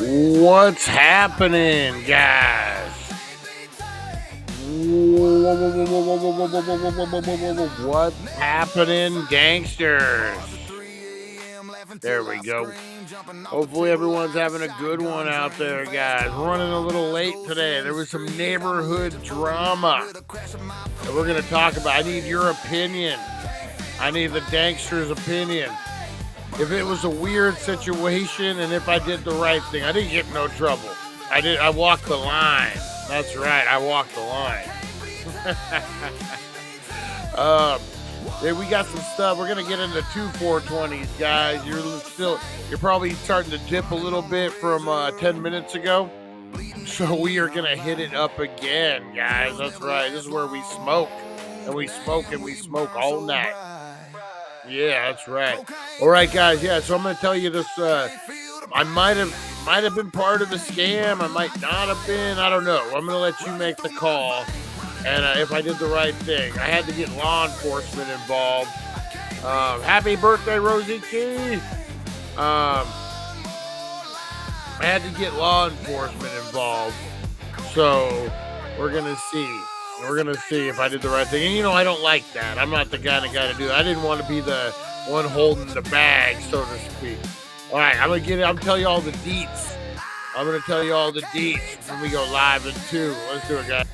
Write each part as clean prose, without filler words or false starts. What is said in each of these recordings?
What's happening, guys? What's happening, gangsters? There we go. Hopefully everyone's having a good one out there, guys. Running a little late today. There was some neighborhood drama that we're going to talk about. I need your opinion. I need the gangster's opinion. If it was a weird situation and if I did the right thing, I didn't get in no trouble. I walked the line. That's right, I walked the line. We got some stuff. We're gonna get into 2 420s, guys. You're probably starting to dip a little bit from 10 minutes ago. So we are gonna hit it up again, guys. That's right. This is where we smoke. And we smoke all night. Yeah, that's right. All right, guys. Yeah, so I'm going to tell you this. I might have been part of the scam. I might not have been. I don't know. I'm going to let you make the call. And if I did the right thing, I had to get law enforcement involved. Happy birthday, Rosie Key. I had to get law enforcement involved. So we're going to see. We're going to see if I did the right thing. And, I don't like that. I'm not the kind of guy to do that. I didn't want to be the one holding the bag, so to speak. All right, I'm going to tell you all the deets. I'm going to tell you all the deets when we go live in 2. Let's do it, guys.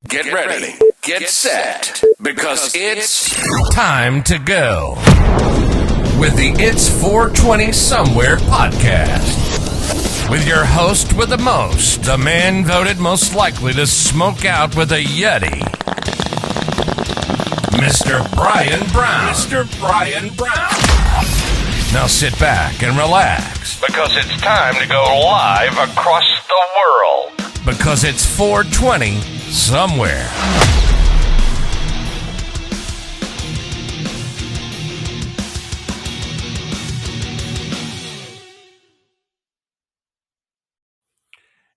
Get ready, get set, because it's time to go with the It's 420 Somewhere podcast. With your host with the most, the man voted most likely to smoke out with a Yeti, Mr. Brian Brown. Mr. Brian Brown. Now sit back and relax, because it's time to go live across the world. Because it's 420 Somewhere.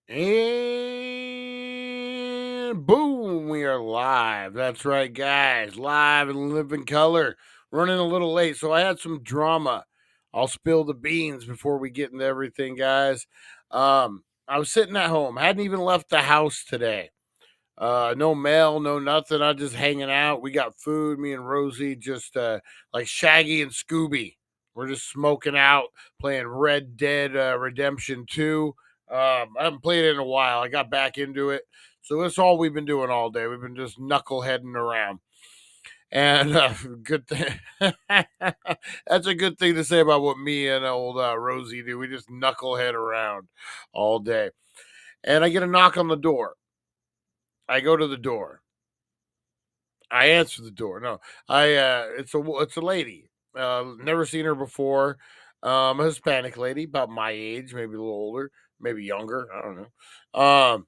And boom, we are live. That's right, guys. Live and living color. Running a little late, so I had some drama. I'll spill the beans before we get into everything, guys. I was sitting at home. Hadn't even left the house today. No mail, no nothing. I just hanging out. We got food. Me and Rosie just like Shaggy and Scooby. We're just smoking out, playing Red Dead Redemption 2. I haven't played it in a while. I got back into it. So that's all we've been doing all day. We've been just knuckleheading around. And good thing. That's a good thing to say about what me and old Rosie do. We just knucklehead around all day. And I get a knock on the door. I go to the door. I answer the door. No, it's a lady. Never seen her before. A Hispanic lady, about my age, maybe a little older, maybe younger. I don't know.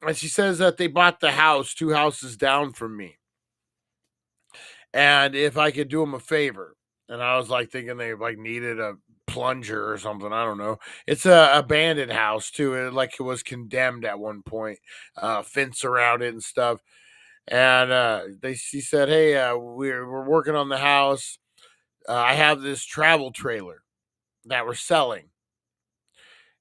And she says that they bought the house 2 houses down from me, and if I could do them a favor. And I was like thinking they like needed a plunger or something. I don't know. It's a abandoned house too. Like it was condemned at one point, fence around it and stuff. And she said, "Hey, we're working on the house. I have this travel trailer that we're selling."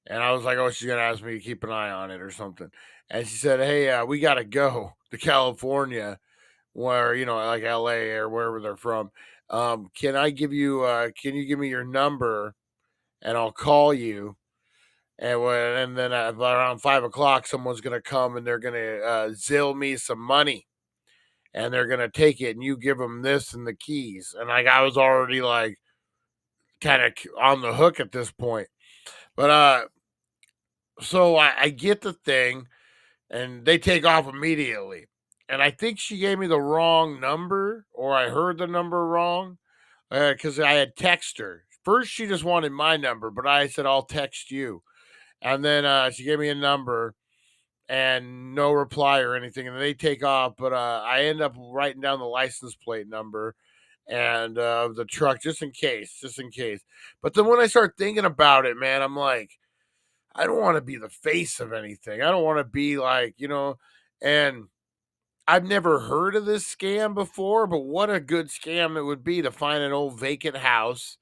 And I was like, "Oh, she's gonna ask me to keep an eye on it or something." And she said, "Hey, we gotta go to California, where like L.A. or wherever they're from. Can I give you? Can you give me your number, and I'll call you." And then around 5 o'clock, someone's gonna come and they're gonna zill me some money, and they're gonna take it, and you give them this and the keys. And like I was already like kind of on the hook at this point, but so I get the thing, and they take off immediately. And I think she gave me the wrong number, or I heard the number wrong, because I had text her. First, she just wanted my number, but I said I'll text you, and then she gave me a number and no reply or anything, and they take off. But I end up writing down the license plate number and the truck just in case, just in case. But then when I start thinking about it, man, I'm like, I don't want to be the face of anything. I don't want to be like, and I've never heard of this scam before, but what a good scam it would be to find an old vacant house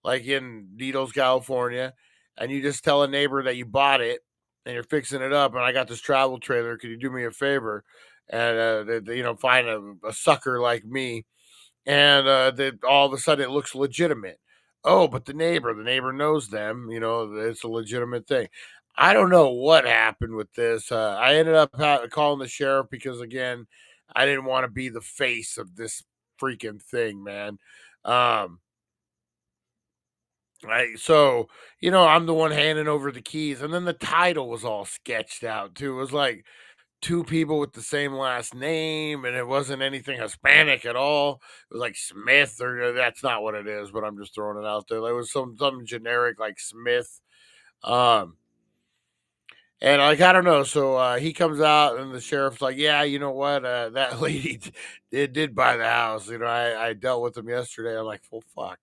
like in Needles, California, and you just tell a neighbor that you bought it and you're fixing it up, and I got this travel trailer. Could you do me a favor and find a sucker like me, and that all of a sudden it looks legitimate. Oh, but the neighbor knows them. It's a legitimate thing. I don't know what happened with this. I ended up calling the sheriff because again, I didn't want to be the face of this freaking thing, man. Um, I'm the one handing over the keys, and then the title was all sketched out too. It was like two people with the same last name, and it wasn't anything Hispanic at all. It was like Smith, or that's not what it is, but I'm just throwing it out there. There was some generic like Smith. Um, and like I don't know, so he comes out, and the sheriff's like, "Yeah, you know what? That lady did buy the house. I dealt with him yesterday." I'm like, "Well, fuck."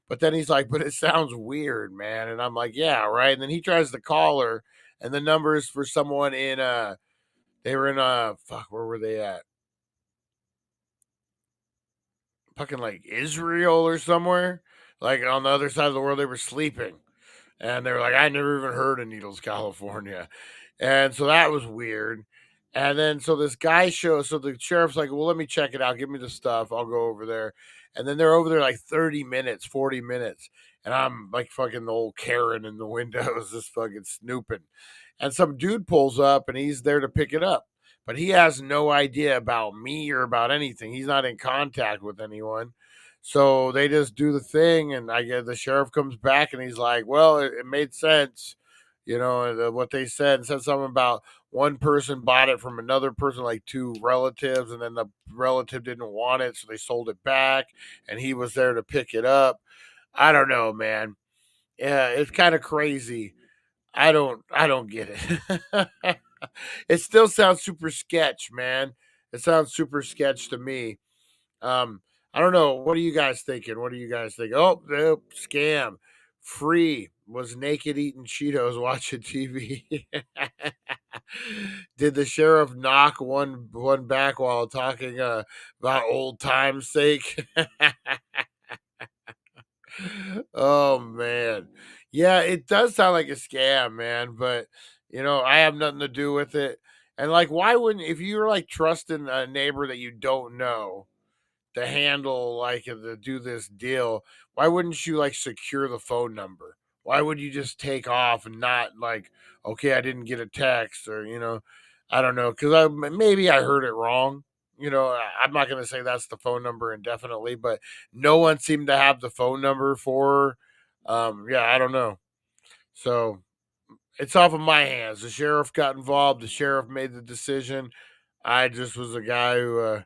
But then he's like, "But it sounds weird, man." And I'm like, "Yeah, right." And then he tries to call her, and the number is for someone in they were in fuck, where were they at? Fucking like Israel or somewhere, like on the other side of the world. They were sleeping, and they were like, "I never even heard of Needles, California." And so that was weird. And then so this guy shows, so the sheriff's like, "Well, let me check it out. Give me the stuff. I'll go over there." And then they're over there like 30 minutes, 40 minutes. And I'm like fucking the old Karen in the windows, just fucking snooping. And some dude pulls up and he's there to pick it up. But he has no idea about me or about anything. He's not in contact with anyone. So they just do the thing. And I get the sheriff comes back and he's like, "Well, it made sense. What they said, and said something about one person bought it from another person, like two relatives, and then the relative didn't want it, so they sold it back, and he was there to pick it up." I don't know, man. Yeah, it's kind of crazy. I don't get it. It still sounds super sketch, man. It sounds super sketch to me. I don't know. What are you guys thinking? What do you guys think? Oh, nope, scam. Free was naked eating Cheetos watching TV. Did the sheriff knock one back while talking about old times' sake? Oh man. Yeah, it does sound like a scam, man, but I have nothing to do with it. And like why wouldn't if you're like trusting a neighbor that you don't know to handle like to do this deal, why wouldn't you like secure the phone number? Why would you just take off and not like, okay, I didn't get a text or I don't know, because maybe I heard it wrong. I'm not going to say that's the phone number indefinitely, but no one seemed to have the phone number for her. Yeah, I don't know. So it's off of my hands. The sheriff got involved. The sheriff made the decision. I just was a guy who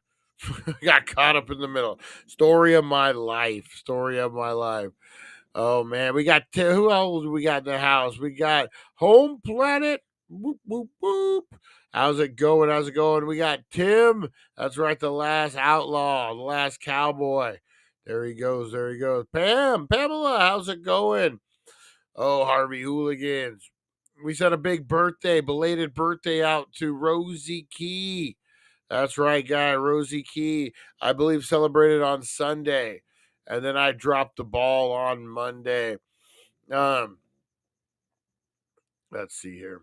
got caught up in the middle. Story of my life. Story of my life. Oh man, we got who else we got in the house? We got Home Planet. Whoop whoop whoop. How's it going? How's it going? We got Tim. That's right, the last outlaw, the last cowboy. There he goes. There he goes. Pamela, how's it going? Oh, Harvey Hooligans. We said a big belated birthday out to Rosie Key. That's right, guy. Rosie Key, I believe, celebrated on Sunday. And then I dropped the ball on Monday. Let's see here.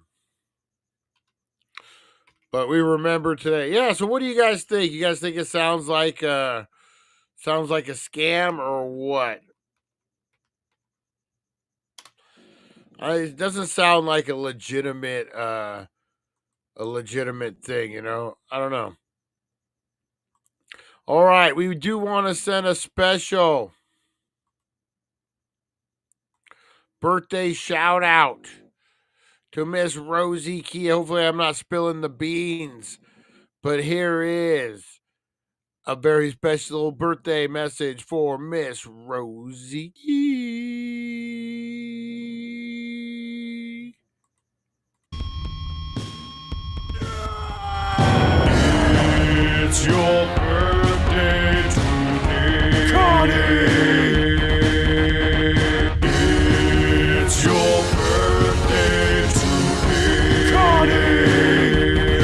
But we remember today. Yeah, so what do you guys think? You guys think it sounds like a scam or what? It doesn't sound like a legitimate thing, I don't know. All right, we do want to send a special birthday shout out to Miss Rosie Key. Hopefully, I'm not spilling the beans, but here is a very special birthday message for Miss Rosie Key. It's your birthday today, Connie. It's your birthday today, Connie.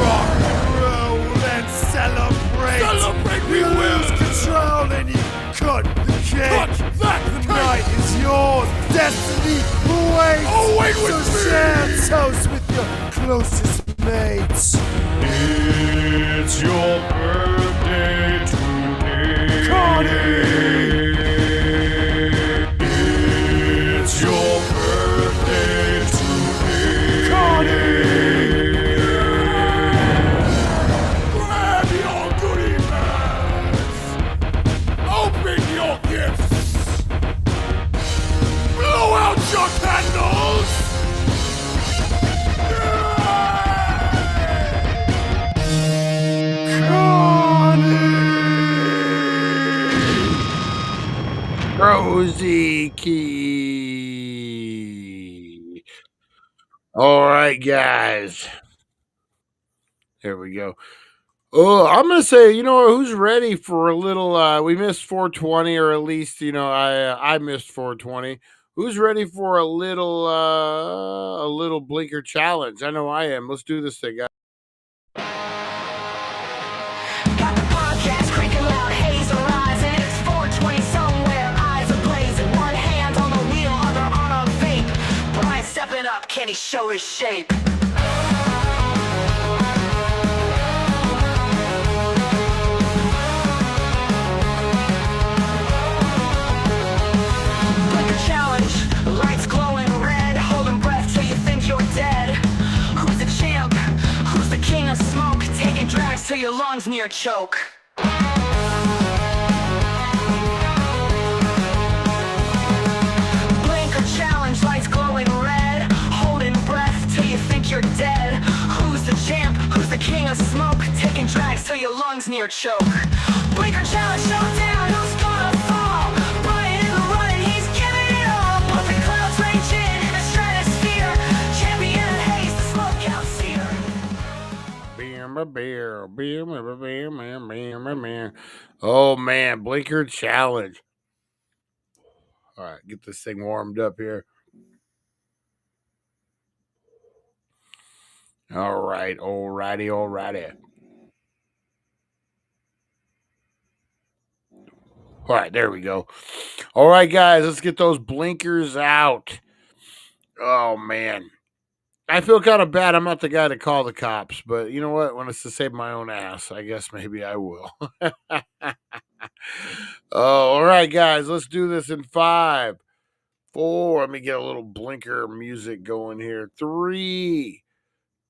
Rock and roll and celebrate. Celebrate, we lose control and you cut the cake. The night is yours. Destiny awaits. Oh, wait with me. So share toast with your closest mates. It's your birthday today, Connie. It's your birthday today, Connie. Grab your goodie bags. Open your gifts. Blow out your candles. Rosie Key. All right, guys. There we go. Oh, I'm gonna say, who's ready for a little? We missed 420, or at least, I missed 420. Who's ready for a little blinker challenge? I know I am. Let's do this thing, guys. Got the podcast cranking loud, haze arising. It's 420 somewhere, eyes are blazing. One hand on the wheel, other on a vape. Brian stepping up, can he show his shape? Blinker challenge, lights glowing red, holding breath till you think you're dead. Who's the champ? Who's the king of smoke? Taking drags till your lungs near choke. Blinker challenge, lights glowing red, holding breath till you think you're dead. Who's the champ? Who's the king of smoke? Taking drags till your lungs near choke. Blinker challenge, showdown, who's gonna fall? Brian in the running, he's giving it all. But the clouds raging in the stratosphere. Champion of haze, the smoke out seer. Oh man, blinker challenge. All right, get this thing warmed up here. All right, alrighty. All right, there we go. All right, guys, let's get those blinkers out. Oh man, I feel kind of bad. I'm not the guy to call the cops, but you know what? When it's to save my own ass, I guess maybe I will. Oh, all right, guys, let's do this in 5, 4. Let me get a little blinker music going here. 3,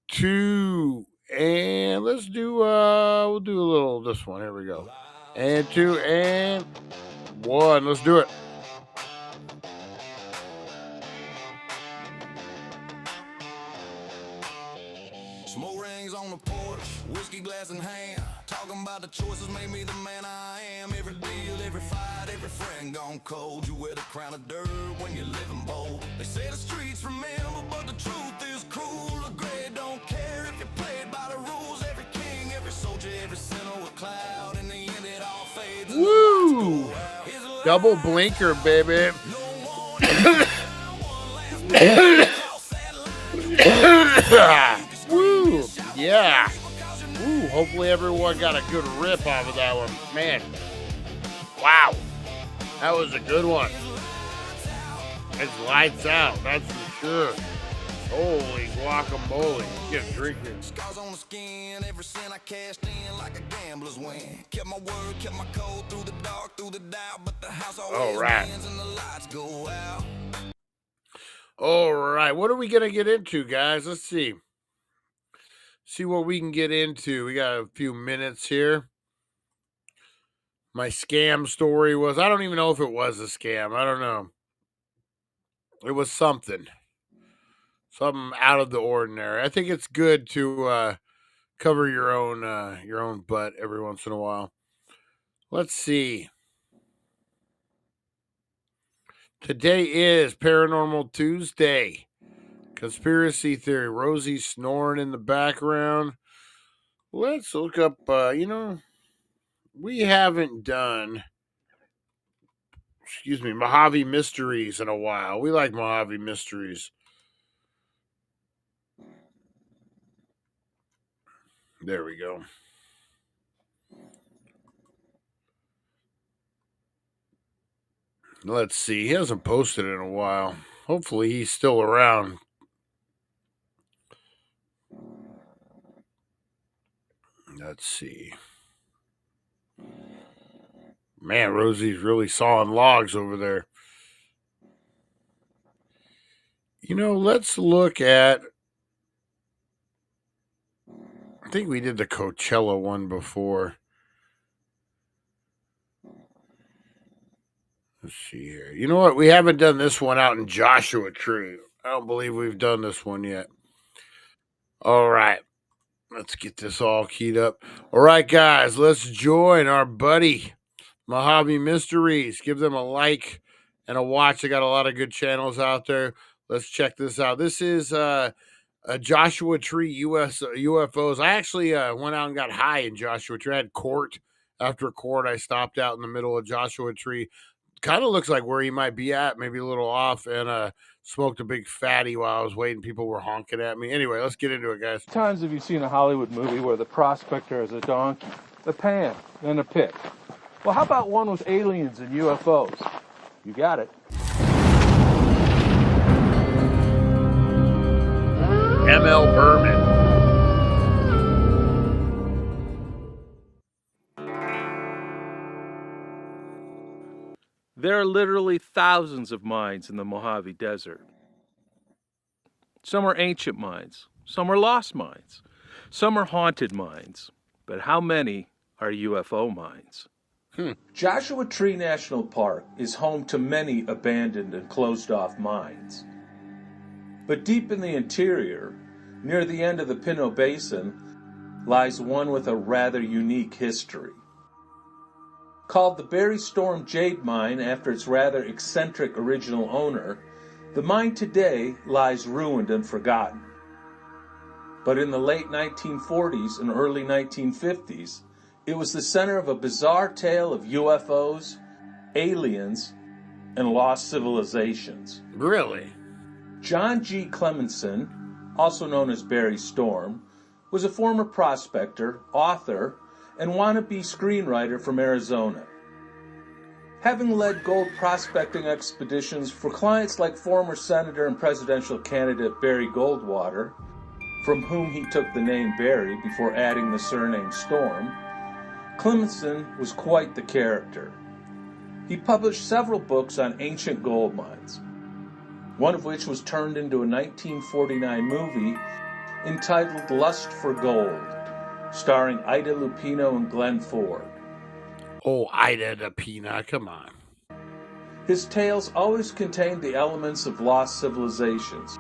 2, and let's do we'll do a little this one. Here we go. And 2 and 1. Let's do it. Smoke rings on the porch, whiskey glass in hand. Talking about the choices made me the man I am. Every deal, every fight, every friend gone cold. You wear the crown of dirt when you're living bold. They say the streets remember, but the truth is cruel. The gray don't care if you played by the rules. Every king, every soldier, every sinner will cloud. In the end, it all fades. Woo! Double blinker, baby. Woo! Yeah. Woo! Hopefully everyone got a good rip off of that one. Man. Wow. That was a good one. It's lights out, that's for sure. Holy guacamole. Get drinking. Scars on the skin, every cent I cashed in like a gambler's win. Kept my word, kept my code through the dark, through the doubt, but the house always wins and the lights go out. All right, what are we going to get into, guys? Let's see. See what we can get into. We got a few minutes here. My scam story was, I don't even know if it was a scam. I don't know. It was something out of the ordinary. I think it's good to cover your own butt every once in a while. Let's see. Today is Paranormal Tuesday. Conspiracy theory. Rosie snoring in the background. Let's look up, we haven't done, Mojave Mysteries in a while. We like Mojave Mysteries. There we go. Let's see. He hasn't posted in a while. Hopefully he's still around. Let's see. Man, Rosie's really sawing logs over there. Let's look at, I think we did the Coachella one before. Let's see here. You know what? We haven't done this one out in Joshua Tree. I don't believe we've done this one yet. All right. Let's get this all keyed up. All right, guys. Let's join our buddy, Mojave Mysteries. Give them a like and a watch. They got a lot of good channels out there. Let's check this out. This is a Joshua Tree UFOs. I actually went out and got high in Joshua Tree. I had court. After court, I stopped out in the middle of Joshua Tree. Kind of looks like where he might be at, maybe a little off, and smoked a big fatty while I was waiting. People were honking at me. Anyway, let's get into it, guys. How many times have you seen a Hollywood movie where the prospector is a donkey, a pan, and a pick? Well, how about one with aliens and UFOs? You got it. M.L. Berman. There are literally thousands of mines in the Mojave Desert. Some are ancient mines, some are lost mines, some are haunted mines, but how many are UFO mines? Joshua Tree National Park is home to many abandoned and closed-off mines. But deep in the interior, near the end of the Pinot Basin, lies one with a rather unique history. Called the Berry Storm Jade Mine after its rather eccentric original owner, the mine today lies ruined and forgotten. But in the late 1940s and early 1950s, it was the center of a bizarre tale of UFOs, aliens, and lost civilizations. Really? John G. Clemenson, also known as Barry Storm, was a former prospector, author, and wannabe screenwriter from Arizona. Having led gold prospecting expeditions for clients like former Senator and presidential candidate Barry Goldwater, from whom he took the name Barry before adding the surname Storm, Clemenson was quite the character. He published several books on ancient gold mines, one of which was turned into a 1949 movie entitled Lust for Gold, starring Ida Lupino and Glenn Ford. Oh, Ida Lupino, come on. His tales always contained the elements of lost civilizations,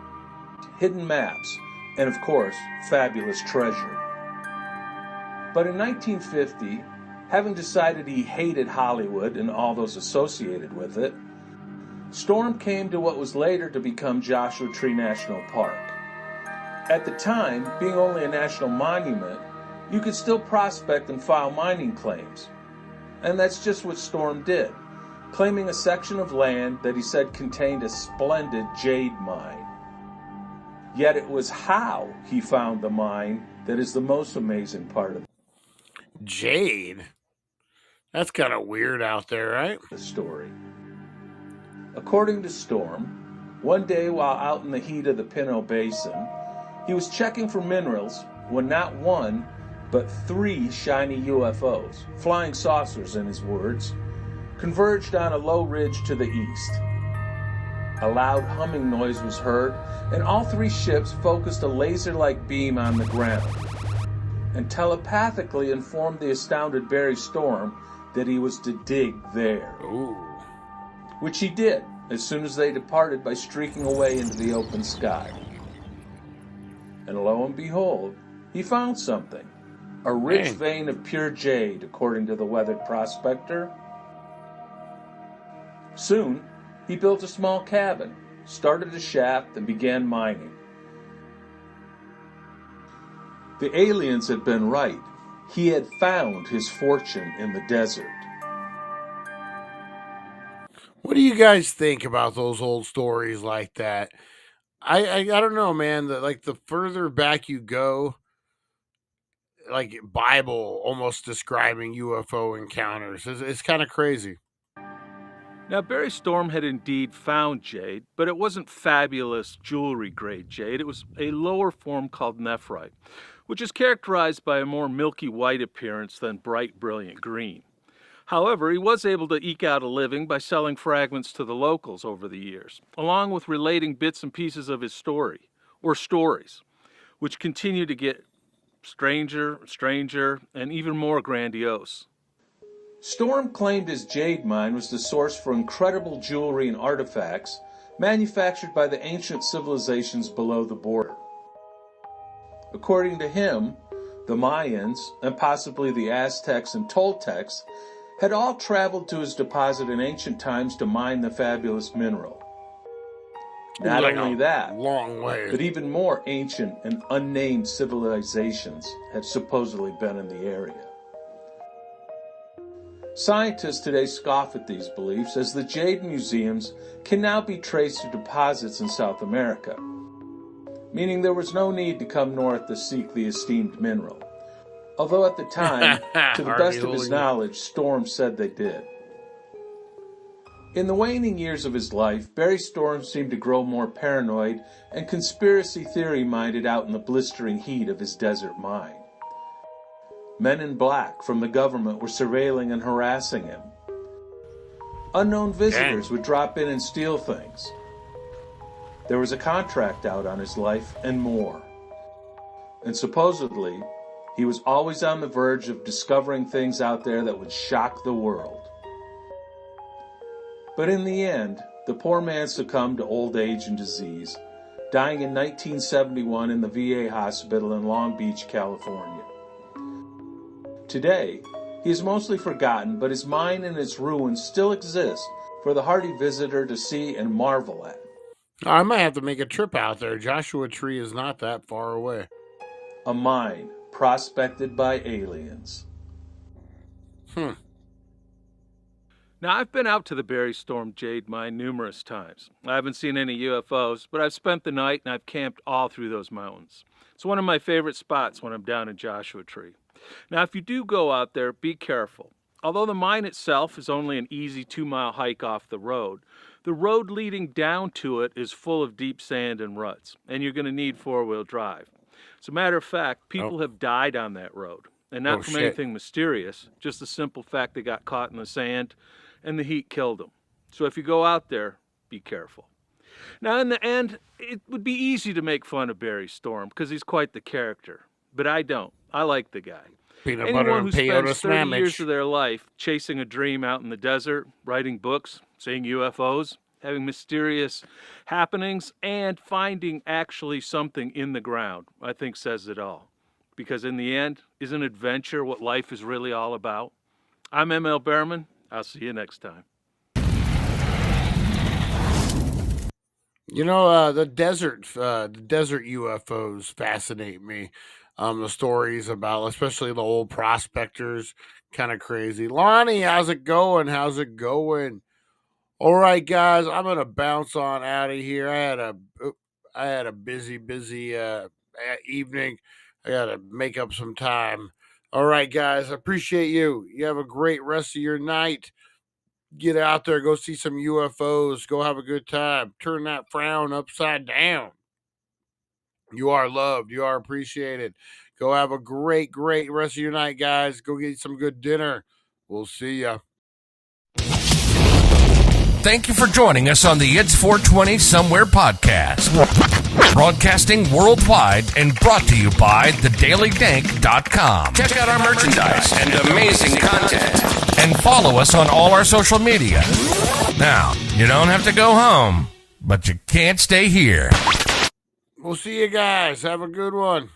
hidden maps, and of course, fabulous treasure. But in 1950, having decided he hated Hollywood and all those associated with it, Storm came to what was later to become Joshua Tree National Park. At the time, being only a national monument, you could still prospect and file mining claims. And that's just what Storm did, claiming a section of land that he said contained a splendid jade mine. Yet it was how he found the mine that is the most amazing part of Jade? That's kind of weird out there, right? the story. According to Storm, one day while out in the heat of the Pinot Basin, he was checking for minerals when not one, but 3 shiny UFOs, flying saucers in his words, converged on a low ridge to the east. A loud humming noise was heard, and all 3 ships focused a laser-like beam on the ground and telepathically informed the astounded Barry Storm that he was to dig there. Ooh. Which he did as soon as they departed by streaking away into the open sky. And lo and behold, he found something. A rich vein of pure jade, according to the weathered prospector. Soon, he built a small cabin, started a shaft, and began mining. The aliens had been right. He had found his fortune in the desert. What do you guys think about those old stories like that? I don't know, man. The further back you go, like Bible almost describing UFO encounters. It's kind of crazy. Now, Barry Storm had indeed found jade, but it wasn't fabulous jewelry-grade jade. It was a lower form called nephrite, which is characterized by a more milky white appearance than bright, brilliant green. However, he was able to eke out a living by selling fragments to the locals over the years, along with relating bits and pieces of his story, or stories, which continue to get stranger, and even more grandiose. Storm claimed his jade mine was the source for incredible jewelry and artifacts manufactured by the ancient civilizations below the border. According to him, the Mayans, and possibly the Aztecs and Toltecs, had all traveled to his deposit in ancient times to mine the fabulous mineral. Not only that, long way, but even more ancient and unnamed civilizations had supposedly been in the area. Scientists today scoff at these beliefs, as the jade museums can now be traced to deposits in South America, meaning there was no need to come north to seek the esteemed mineral. Although at the time, to the best of his knowledge, Storm said they did. In the waning years of his life, Barry Storm seemed to grow more paranoid and conspiracy theory-minded out in the blistering heat of his desert mine. Men in black from the government were surveilling and harassing him. Unknown visitors would drop in and steal things. There was a contract out on his life and more. And supposedly, he was always on the verge of discovering things out there that would shock the world. But in the end, the poor man succumbed to old age and disease, dying in 1971 in the VA hospital in Long Beach, California. Today, he is mostly forgotten, but his mine and its ruins still exist for the hardy visitor to see and marvel at. I might have to make a trip out there. Joshua Tree is not that far away. A mine prospected by aliens. Now, I've been out to the Barry Storm Jade Mine numerous times. I haven't seen any UFOs, but I've spent the night and I've camped all through those mountains. It's one of my favorite spots when I'm down in Joshua Tree. Now, if you do go out there, be careful. Although the mine itself is only an easy 2-mile hike off the road leading down to it is full of deep sand and ruts, and you're going to need 4-wheel drive. As a matter of fact, people have died on that road, and not from anything mysterious, just the simple fact they got caught in the sand and the heat killed them. So if you go out there, be careful. Now, in the end, it would be easy to make fun of Barry Storm because he's quite the character, but I don't. I like the guy. Peanut butter Anyone and who peyote spends 30 years sandwich. of their life chasing a dream out in the desert, writing books, seeing UFOs, having mysterious happenings, and finding actually something in the ground, I think says it all. Because in the end, isn't adventure what life is really all about? I'm ML Behrman. I'll see you next time. You know, the desert UFOs fascinate me. The stories about, especially the old prospectors, kind of crazy. Lonnie, how's it going? How's it going? All right, guys, I'm gonna bounce on out of here. I had a busy evening. I gotta make up some time. All right, guys, I appreciate you. You have a great rest of your night. Get out there, go see some UFOs, go have a good time. Turn that frown upside down. You are loved, you are appreciated. Go have a great rest of your night, guys. Go get some good dinner. We'll see ya. Thank you for joining us on the It's 420 Somewhere podcast. Broadcasting worldwide and brought to you by thedailydank.com. Check out our merchandise and amazing content. And follow us on all our social media. Now, you don't have to go home, but you can't stay here. We'll see you guys. Have a good one.